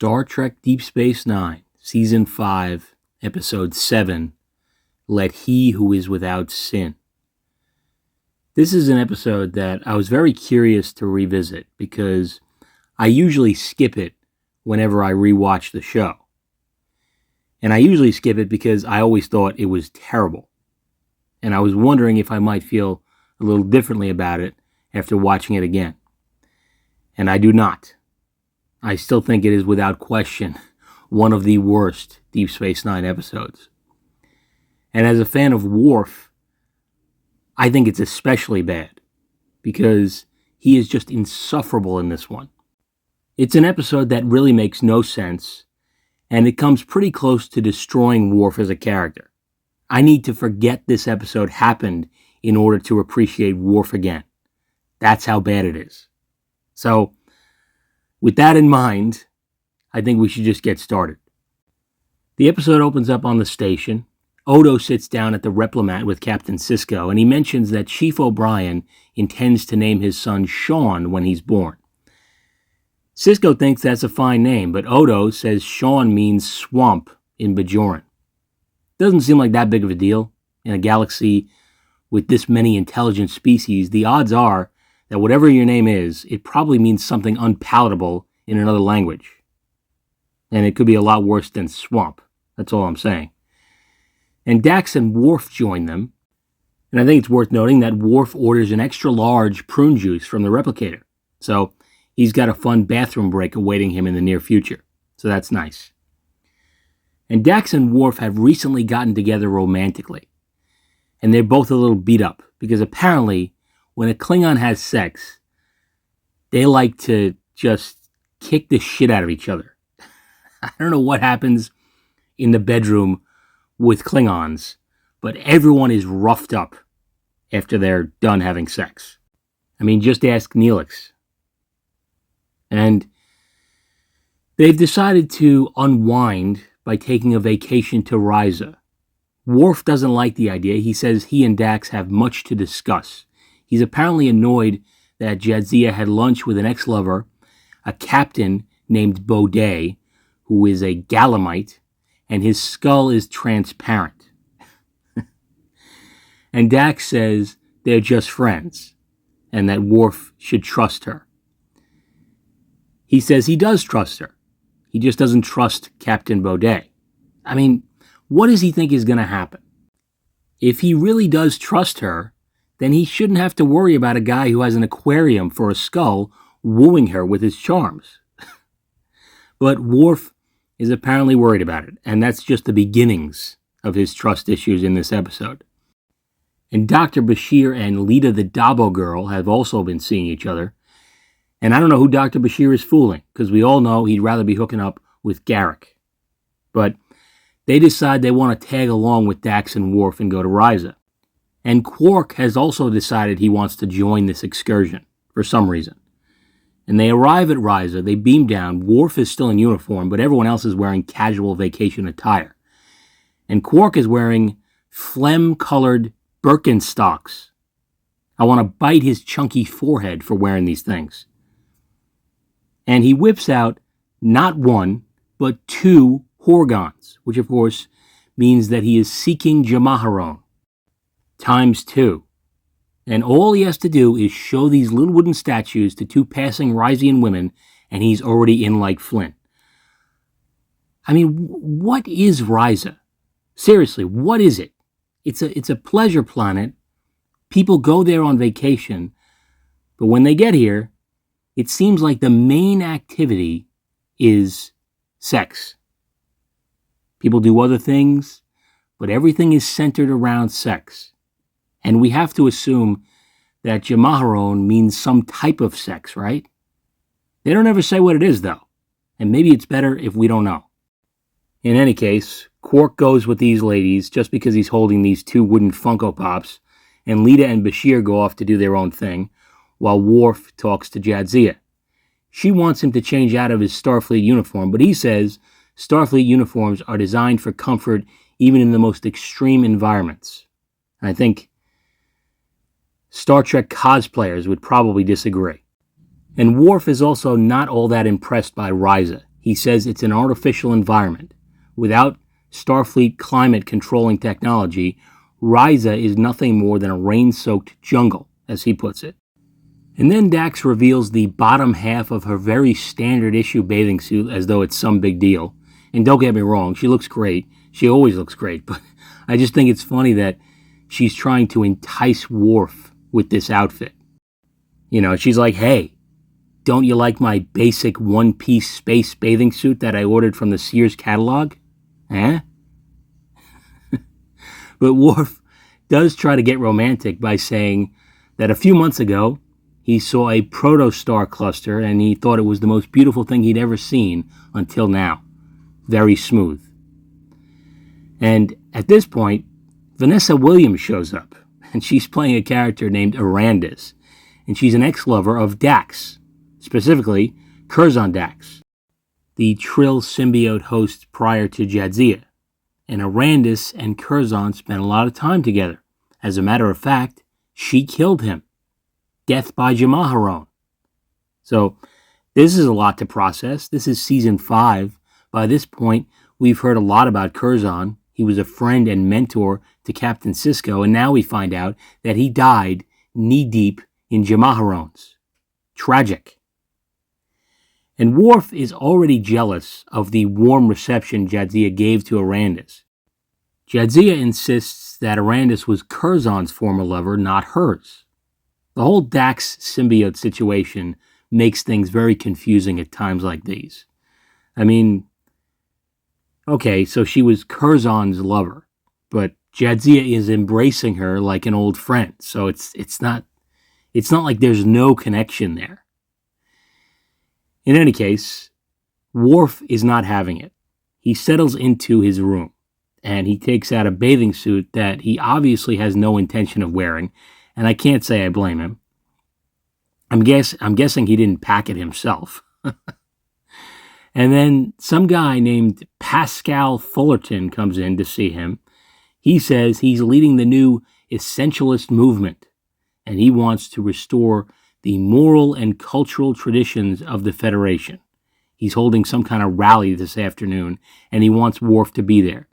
Star Trek Deep Space Nine, Season 5, Episode 7, Let He Who Is Without Sin. This is an episode that I was very curious to revisit because I usually skip it whenever I rewatch the show. And I usually skip it because I always thought it was terrible. And I was wondering if I might feel a little differently about it after watching it again. And I do not. I still think it is without question one of the worst Deep Space Nine episodes. And as a fan of Worf, I think it's especially bad because he is just insufferable in this one. It's an episode that really makes no sense, and it comes pretty close to destroying Worf as a character. I need to forget this episode happened in order to appreciate Worf again. That's how bad it is. So, with that in mind, I think we should just get started. The episode opens up on the station. Odo sits down at the Replomat with Captain Sisko, and he mentions that Chief O'Brien intends to name his son Sean when he's born. Sisko thinks that's a fine name, but Odo says Sean means swamp in Bajoran. Doesn't seem like that big of a deal. In a galaxy with this many intelligent species, the odds are that whatever your name is, it probably means something unpalatable in another language. And it could be a lot worse than swamp. That's all I'm saying. And Dax and Worf join them. And I think it's worth noting that Worf orders an extra large prune juice from the replicator. So he's got a fun bathroom break awaiting him in the near future. So that's nice. And Dax and Worf have recently gotten together romantically. And they're both a little beat up because apparently when a Klingon has sex, they like to just kick the shit out of each other. I don't know what happens in the bedroom with Klingons, but everyone is roughed up after they're done having sex. I mean, just ask Neelix. And they've decided to unwind by taking a vacation to Risa. Worf doesn't like the idea. He says he and Dax have much to discuss. He's apparently annoyed that Jadzia had lunch with an ex-lover, a captain named Baudet, who is a Galamite, and his skull is transparent. And Dax says they're just friends, and that Worf should trust her. He says he does trust her. He just doesn't trust Captain Baudet. I mean, what does he think is going to happen? If he really does trust her, then he shouldn't have to worry about a guy who has an aquarium for a skull wooing her with his charms. But Worf is apparently worried about it, and that's just the beginnings of his trust issues in this episode. And Dr. Bashir and Lita the Dabo girl have also been seeing each other, and I don't know who Dr. Bashir is fooling, because we all know he'd rather be hooking up with Garak. But they decide they want to tag along with Dax and Worf and go to Risa. And Quark has also decided he wants to join this excursion, for some reason. And they arrive at Risa, they beam down, Worf is still in uniform, but everyone else is wearing casual vacation attire. And Quark is wearing phlegm-colored Birkenstocks. I want to bite his chunky forehead for wearing these things. And he whips out not one, but two Horgons, which of course means that he is seeking Jamaharon. ×2. And all he has to do is show these little wooden statues to two passing Risian women, and he's already in like Flint. I mean, what is Risa? Seriously, what is it? It's a pleasure planet. People go there on vacation, but when they get here, it seems like the main activity is sex. People do other things, but everything is centered around sex. And we have to assume that Jamaharon means some type of sex, right? They don't ever say what it is, though. And maybe it's better if we don't know. In any case, Quark goes with these ladies just because he's holding these two wooden Funko Pops, and Lita and Bashir go off to do their own thing, while Worf talks to Jadzia. She wants him to change out of his Starfleet uniform, but he says Starfleet uniforms are designed for comfort even in the most extreme environments. And I think Star Trek cosplayers would probably disagree. And Worf is also not all that impressed by Risa. He says it's an artificial environment. Without Starfleet climate controlling technology, Risa is nothing more than a rain-soaked jungle, as he puts it. And then Dax reveals the bottom half of her very standard issue bathing suit as though it's some big deal. And don't get me wrong, she looks great. She always looks great, but I just think it's funny that she's trying to entice Worf with this outfit. You know, she's like, hey, don't you like my basic one-piece space bathing suit that I ordered from the Sears catalog? Eh? But Worf does try to get romantic by saying that a few months ago, he saw a protostar cluster and he thought it was the most beautiful thing he'd ever seen until now. Very smooth. And at this point, Vanessa Williams shows up, and she's playing a character named Arandis, and she's an ex-lover of Dax, specifically Curzon Dax, the Trill symbiote host prior to Jadzia. And Arandis and Curzon spent a lot of time together. As a matter of fact, she killed him. Death by Jamaharon. So this is a lot to process. This is season 5. By this point, we've heard a lot about Curzon. He was a friend and mentor to Captain Sisko, and now we find out that he died knee-deep in Jamaharons. Tragic. And Worf is already jealous of the warm reception Jadzia gave to Arandis. Jadzia insists that Arandis was Curzon's former lover, not hers. The whole Dax symbiote situation makes things very confusing at times like these. I mean, okay, so she was Curzon's lover, but Jadzia is embracing her like an old friend, so it's not like there's no connection there. In any case, Worf is not having it. He settles into his room, and he takes out a bathing suit that he obviously has no intention of wearing, and I can't say I blame him. I'm guessing he didn't pack it himself. And then some guy named Pascal Fullerton comes in to see him. He says he's leading the new essentialist movement, and he wants to restore the moral and cultural traditions of the Federation. He's holding some kind of rally this afternoon, and he wants Worf to be there.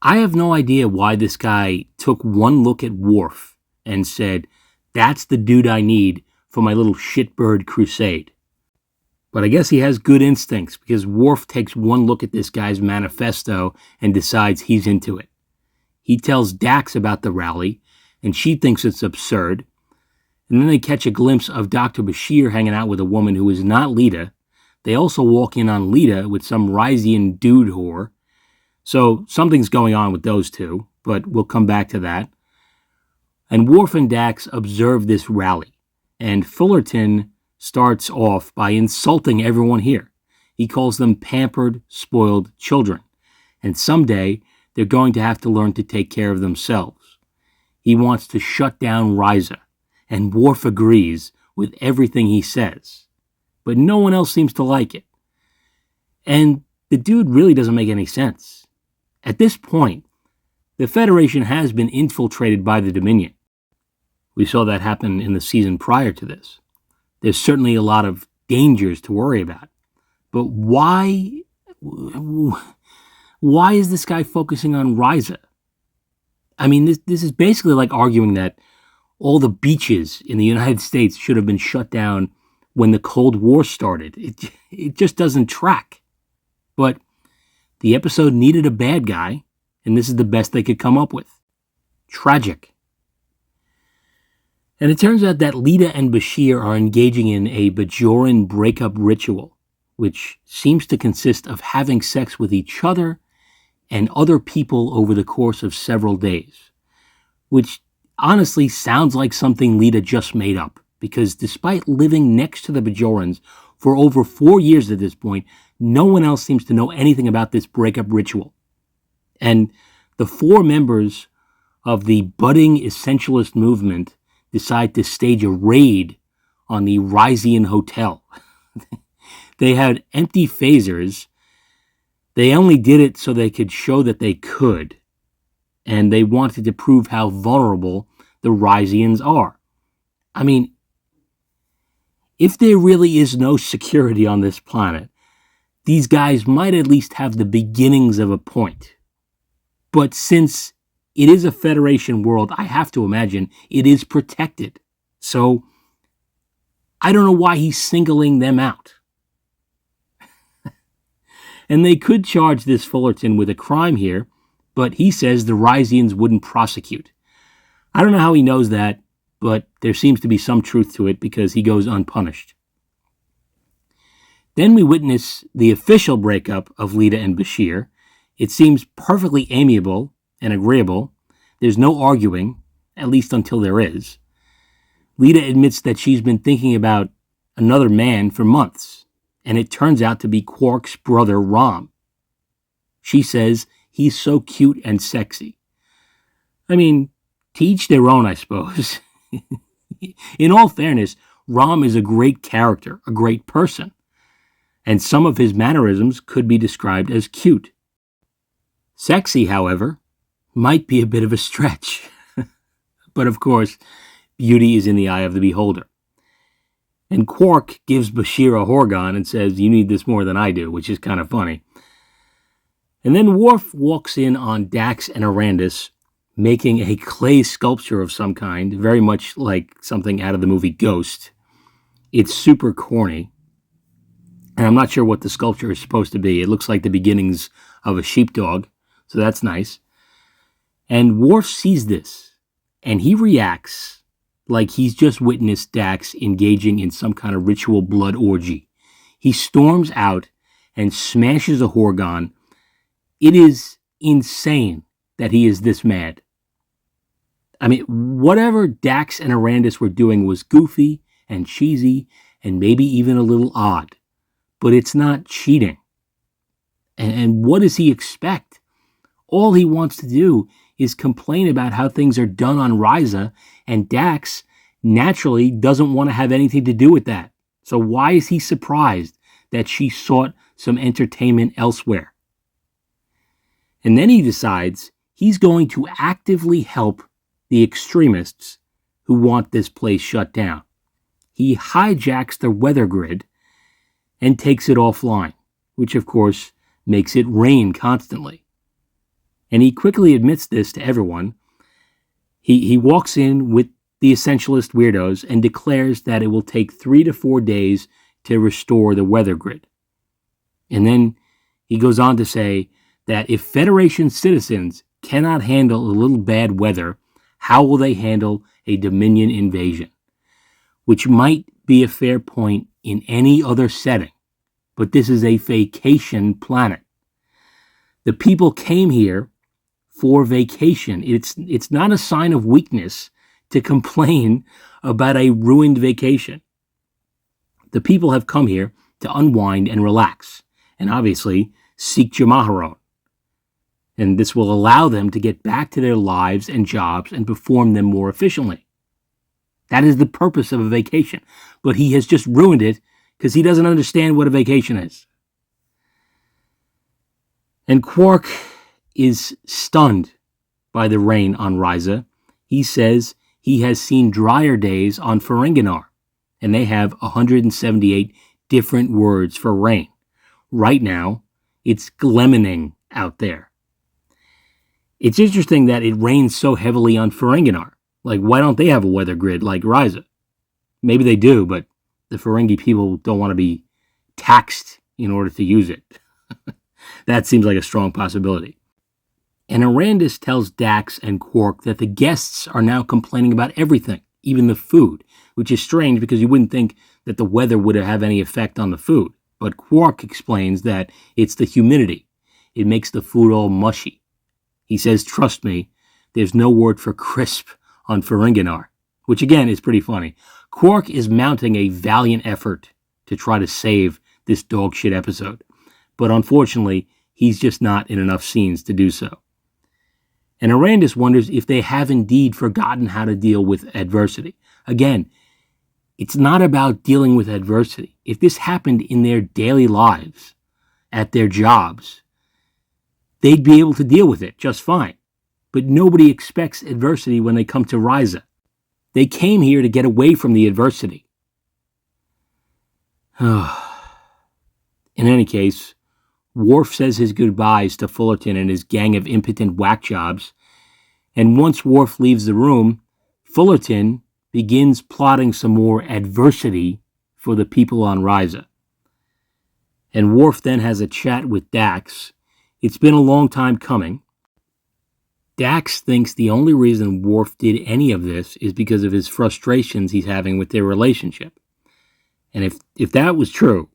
I have no idea why this guy took one look at Worf and said, that's the dude I need for my little shitbird crusade. But I guess he has good instincts, because Worf takes one look at this guy's manifesto and decides he's into it. He tells Dax about the rally, and she thinks it's absurd. And then they catch a glimpse of Dr. Bashir hanging out with a woman who is not Lita. They also walk in on Lita with some Rysian dude whore. So something's going on with those two, but we'll come back to that. And Worf and Dax observe this rally, and Fullerton starts off by insulting everyone here. He calls them pampered, spoiled children, and someday they're going to have to learn to take care of themselves. He wants to shut down Risa, and Worf agrees with everything he says, but no one else seems to like it. And the dude really doesn't make any sense. At this point, the Federation has been infiltrated by the Dominion. We saw that happen in the season prior to this. There's certainly a lot of dangers to worry about. But why is this guy focusing on Risa? I mean, this is basically like arguing that all the beaches in the United States should have been shut down when the Cold War started. It just doesn't track. But the episode needed a bad guy, and this is the best they could come up with. Tragic. And it turns out that Lita and Bashir are engaging in a Bajoran breakup ritual, which seems to consist of having sex with each other and other people over the course of several days, which honestly sounds like something Lita just made up, because despite living next to the Bajorans for over 4 years at this point, no one else seems to know anything about this breakup ritual. And the 4 members of the budding essentialist movement decide to stage a raid on the Rysian hotel. They had empty phasers. They only did it so they could show that they could, and they wanted to prove how vulnerable the Rysians are. I mean, if there really is no security on this planet, these guys might at least have the beginnings of a point. But since it is a Federation world, I have to imagine it is protected. So I don't know why he's singling them out. And they could charge this Fullerton with a crime here, but he says the Risians wouldn't prosecute. I don't know how he knows that, but there seems to be some truth to it because he goes unpunished. Then we witness the official breakup of Lita and Bashir. It seems perfectly amiable and agreeable. There's no arguing, at least until there is. Lita admits that she's been thinking about another man for months, and it turns out to be Quark's brother, Rom. She says he's so cute and sexy. I mean, to each their own, I suppose. In all fairness, Rom is a great character, a great person, and some of his mannerisms could be described as cute. Sexy, however, might be a bit of a stretch. But of course, beauty is in the eye of the beholder. And Quark gives Bashir a Horgon and says, "You need this more than I do," which is kind of funny. And then Worf walks in on Dax and Arandis, making a clay sculpture of some kind, very much like something out of the movie Ghost. It's super corny, and I'm not sure what the sculpture is supposed to be. It looks like the beginnings of a sheepdog, so that's nice. And Worf sees this, and he reacts like he's just witnessed Dax engaging in some kind of ritual blood orgy. He storms out and smashes a Horgon. It is insane that he is this mad. I mean, whatever Dax and Arandis were doing was goofy and cheesy and maybe even a little odd. But it's not cheating. And what does he expect? All he wants to do is complain about how things are done on Risa, and Dax naturally doesn't want to have anything to do with that. So why is he surprised that she sought some entertainment elsewhere? And then he decides he's going to actively help the extremists who want this place shut down. He hijacks the weather grid and takes it offline, which of course makes it rain constantly. And he quickly admits this to everyone. He walks in with the essentialist weirdos and declares that it will take 3 to 4 days to restore the weather grid. And then he goes on to say that if Federation citizens cannot handle a little bad weather, how will they handle a Dominion invasion? Which might be a fair point in any other setting, but this is a vacation planet. The people came here for vacation. It's not a sign of weakness to complain about a ruined vacation. The people have come here to unwind and relax, and obviously seek Jamaharon. And this will allow them to get back to their lives and jobs and perform them more efficiently. That is the purpose of a vacation. But he has just ruined it because he doesn't understand what a vacation is. And Quark is stunned by the rain on Risa. He says he has seen drier days on Ferenginar, and they have 178 different words for rain. Right now, it's gleaming out there. It's interesting that it rains so heavily on Ferenginar. Like, why don't they have a weather grid like Risa? Maybe they do, but the Ferengi people don't want to be taxed in order to use it. That seems like a strong possibility. And Arandis tells Dax and Quark that the guests are now complaining about everything, even the food, which is strange because you wouldn't think that the weather would have any effect on the food. But Quark explains that it's the humidity. It makes the food all mushy. He says, "Trust me, there's no word for crisp on Ferenginar," which again is pretty funny. Quark is mounting a valiant effort to try to save this dogshit episode. But unfortunately, he's just not in enough scenes to do so. And Arandis wonders if they have indeed forgotten how to deal with adversity. Again, it's not about dealing with adversity. If this happened in their daily lives, at their jobs, they'd be able to deal with it just fine. But nobody expects adversity when they come to Risa. They came here to get away from the adversity. In any case, Worf says his goodbyes to Fullerton and his gang of impotent whack jobs, and once Worf leaves the room, Fullerton begins plotting some more adversity for the people on Risa. And Worf then has a chat with Dax. It's been a long time coming. Dax thinks the only reason Worf did any of this is because of his frustrations he's having with their relationship. And if that was true,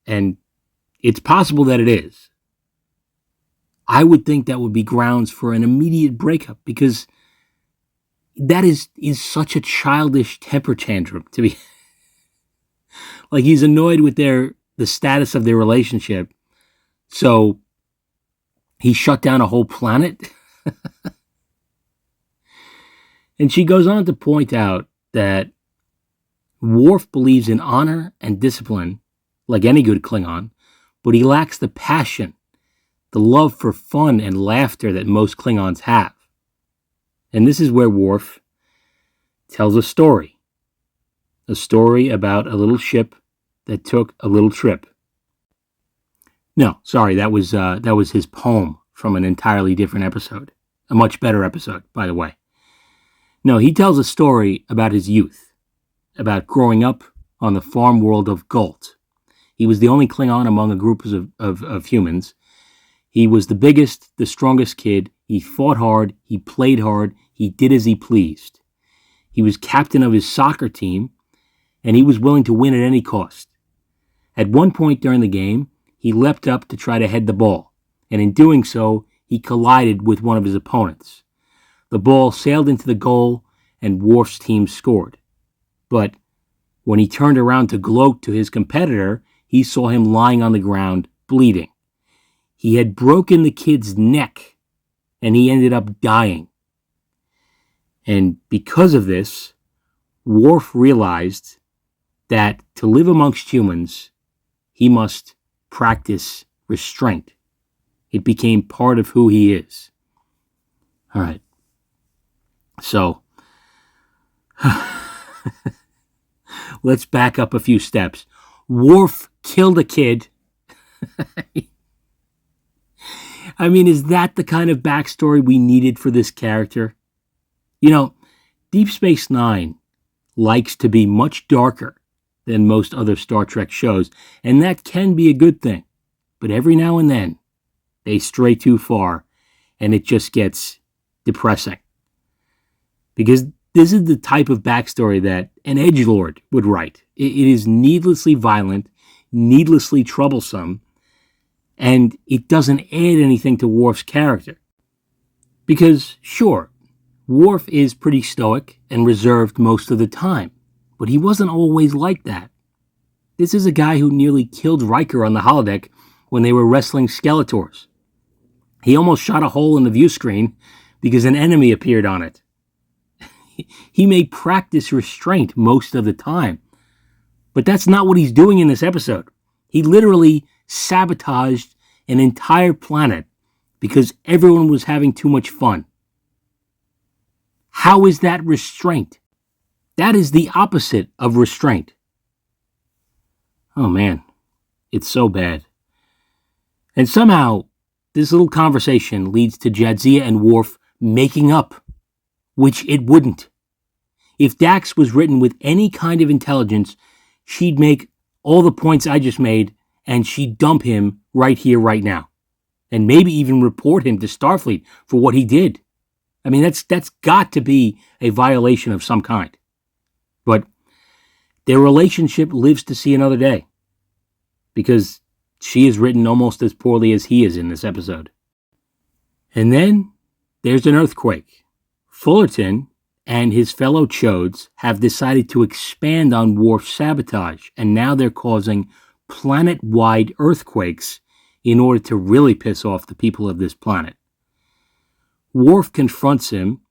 and it's possible that it is, I would think that would be grounds for an immediate breakup, because that is such a childish temper tantrum to be like, he's annoyed with the status of their relationship, so he shut down a whole planet. And she goes on to point out that Worf believes in honor and discipline like any good Klingon, but he lacks the passion, the love for fun and laughter that most Klingons have. And this is where Worf tells a story about a little ship that took a little trip. No, sorry, that was his poem from an entirely different episode. A much better episode, by the way. No, he tells a story about his youth, about growing up on the farm world of Galt. He was the only Klingon among a group of humans. He was the biggest, the strongest kid. He fought hard. He played hard. He did as he pleased. He was captain of his soccer team, and he was willing to win at any cost. At one point during the game, he leapt up to try to head the ball, and in doing so, he collided with one of his opponents. The ball sailed into the goal, and Worf's team scored. But when he turned around to gloat to his competitor, he saw him lying on the ground, bleeding. He had broken the kid's neck, and he ended up dying. And because of this, Worf realized that to live amongst humans, he must practice restraint. It became part of who he is. All right. So, let's back up a few steps. Worf killed a kid. I mean, is that the kind of backstory we needed for this character? You know, Deep Space Nine likes to be much darker than most other Star Trek shows, and that can be a good thing. But every now and then, they stray too far, and it just gets depressing. Because this is the type of backstory that an edgelord would write. It is needlessly violent, needlessly troublesome, and it doesn't add anything to Worf's character. Because, sure, Worf is pretty stoic and reserved most of the time, but he wasn't always like that. This is a guy who nearly killed Riker on the holodeck when they were wrestling Skeletors. He almost shot a hole in the view screen because an enemy appeared on it. He may practice restraint most of the time, but that's not what he's doing in this episode. He literally sabotaged an entire planet because everyone was having too much fun. How is that restraint? That is the opposite of restraint. Oh man, it's so bad. And somehow, this little conversation leads to Jadzia and Worf making up, which it wouldn't. If Dax was written with any kind of intelligence, she'd make all the points I just made, and she'd dump him right here, right now. And maybe even report him to Starfleet for what he did. I mean, that's got to be a violation of some kind. But their relationship lives to see another day. Because she is written almost as poorly as he is in this episode. And then there's an earthquake. Fullerton and his fellow Chodes have decided to expand on Worf's sabotage, and now they're causing planet-wide earthquakes in order to really piss off the people of this planet. Worf confronts him,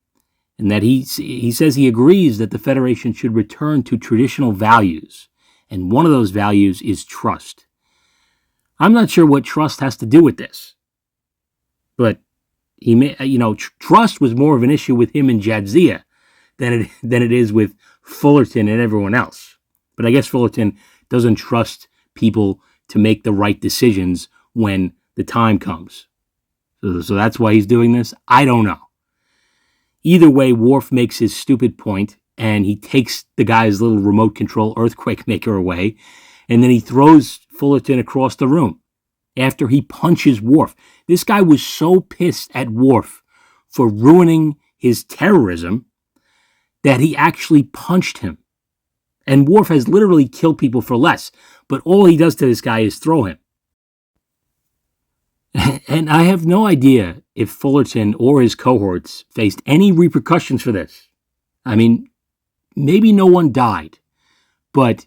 and that he says he agrees that the Federation should return to traditional values, and one of those values is trust. I'm not sure what trust has to do with this, but trust was more of an issue with him and Jadzia than it is with Fullerton and everyone else. But I guess Fullerton doesn't trust people to make the right decisions when the time comes. So that's why he's doing this? I don't know. Either way, Worf makes his stupid point, and he takes the guy's little remote control earthquake maker away, and then he throws Fullerton across the room after he punches Worf. This guy was so pissed at Worf for ruining his terrorism that he actually punched him. And Worf has literally killed people for less, but all he does to this guy is throw him. And I have no idea if Fullerton or his cohorts faced any repercussions for this. I mean, maybe no one died, but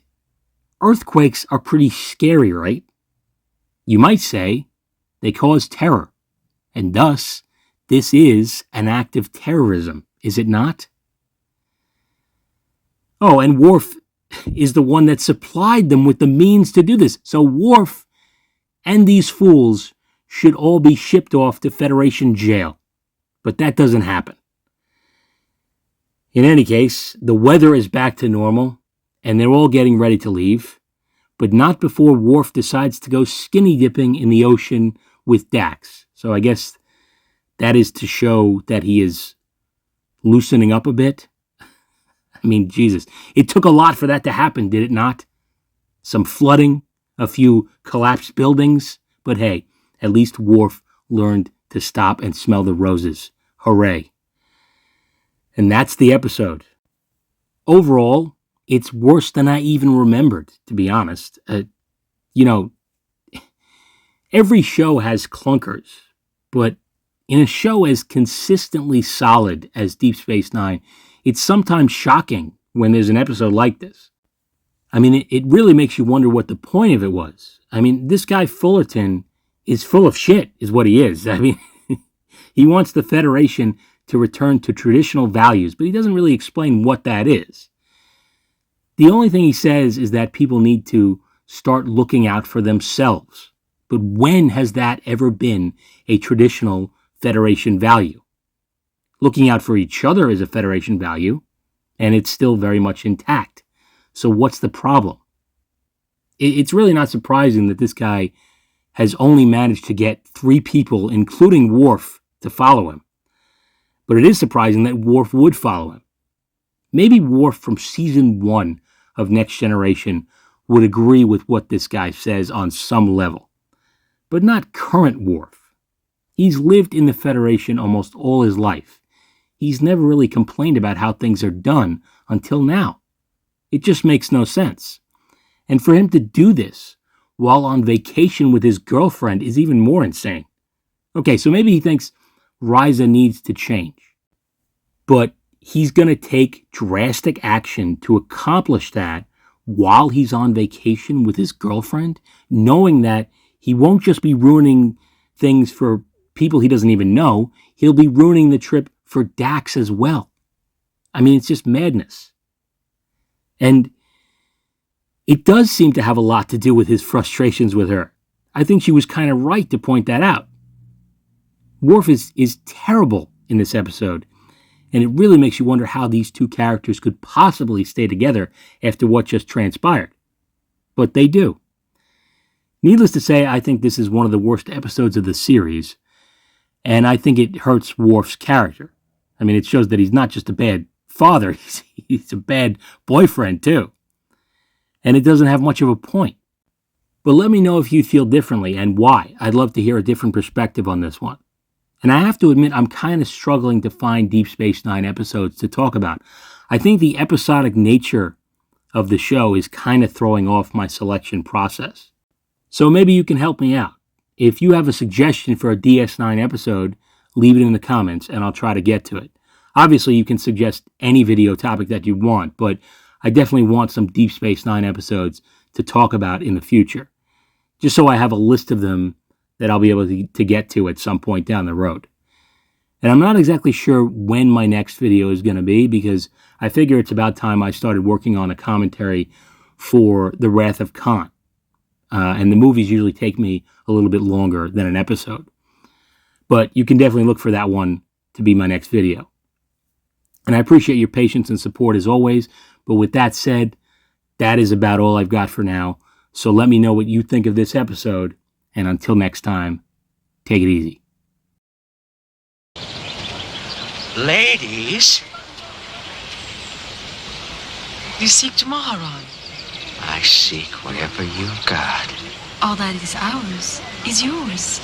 earthquakes are pretty scary, right? You might say they cause terror, and thus this is an act of terrorism, is it not? Oh, and Worf is the one that supplied them with the means to do this. So Worf and these fools should all be shipped off to Federation jail. But that doesn't happen. In any case, the weather is back to normal, and they're all getting ready to leave, but not before Worf decides to go skinny dipping in the ocean with Dax. So I guess that is to show that he is loosening up a bit. I mean, Jesus, it took a lot for that to happen, did it not? Some flooding, a few collapsed buildings, but hey, at least Worf learned to stop and smell the roses. Hooray. And that's the episode. Overall, it's worse than I even remembered, to be honest. Every show has clunkers, but in a show as consistently solid as Deep Space Nine, it's sometimes shocking when there's an episode like this. I mean, it really makes you wonder what the point of it was. I mean, this guy Fullerton is full of shit, is what he is. I mean, he wants the Federation to return to traditional values, but he doesn't really explain what that is. The only thing he says is that people need to start looking out for themselves. But when has that ever been a traditional Federation value? Looking out for each other is a Federation value, and it's still very much intact. So what's the problem? It's really not surprising that this guy has only managed to get 3 people, including Worf, to follow him. But it is surprising that Worf would follow him. Maybe Worf from season 1 of Next Generation would agree with what this guy says on some level. But not current Worf. He's lived in the Federation almost all his life. He's never really complained about how things are done until now. It just makes no sense. And for him to do this while on vacation with his girlfriend is even more insane. Okay, so maybe he thinks Risa needs to change. But he's going to take drastic action to accomplish that while he's on vacation with his girlfriend, knowing that he won't just be ruining things for people he doesn't even know, he'll be ruining the trip for Dax as well. I mean, it's just madness. And it does seem to have a lot to do with his frustrations with her. I think she was kind of right to point that out. Worf is terrible in this episode, and it really makes you wonder how these two characters could possibly stay together after what just transpired. But they do. Needless to say, I think this is one of the worst episodes of the series, and I think it hurts Worf's character. I mean, it shows that he's not just a bad father, he's a bad boyfriend too. And it doesn't have much of a point. But let me know if you feel differently and why. I'd love to hear a different perspective on this one. And I have to admit, I'm kind of struggling to find Deep Space Nine episodes to talk about. I think the episodic nature of the show is kind of throwing off my selection process. So maybe you can help me out. If you have a suggestion for a DS9 episode, leave it in the comments and I'll try to get to it. Obviously, you can suggest any video topic that you want, but I definitely want some Deep Space Nine episodes to talk about in the future, just so I have a list of them that I'll be able to get to at some point down the road. And I'm not exactly sure when my next video is going to be, because I figure it's about time I started working on a commentary for The Wrath of Khan. And the movies usually take me a little bit longer than an episode. But you can definitely look for that one to be my next video. And I appreciate your patience and support as always. But with that said, that is about all I've got for now. So let me know what you think of this episode, and until next time, take it easy. Ladies, You seek Maharan. I seek whatever you've got. All that is ours is yours.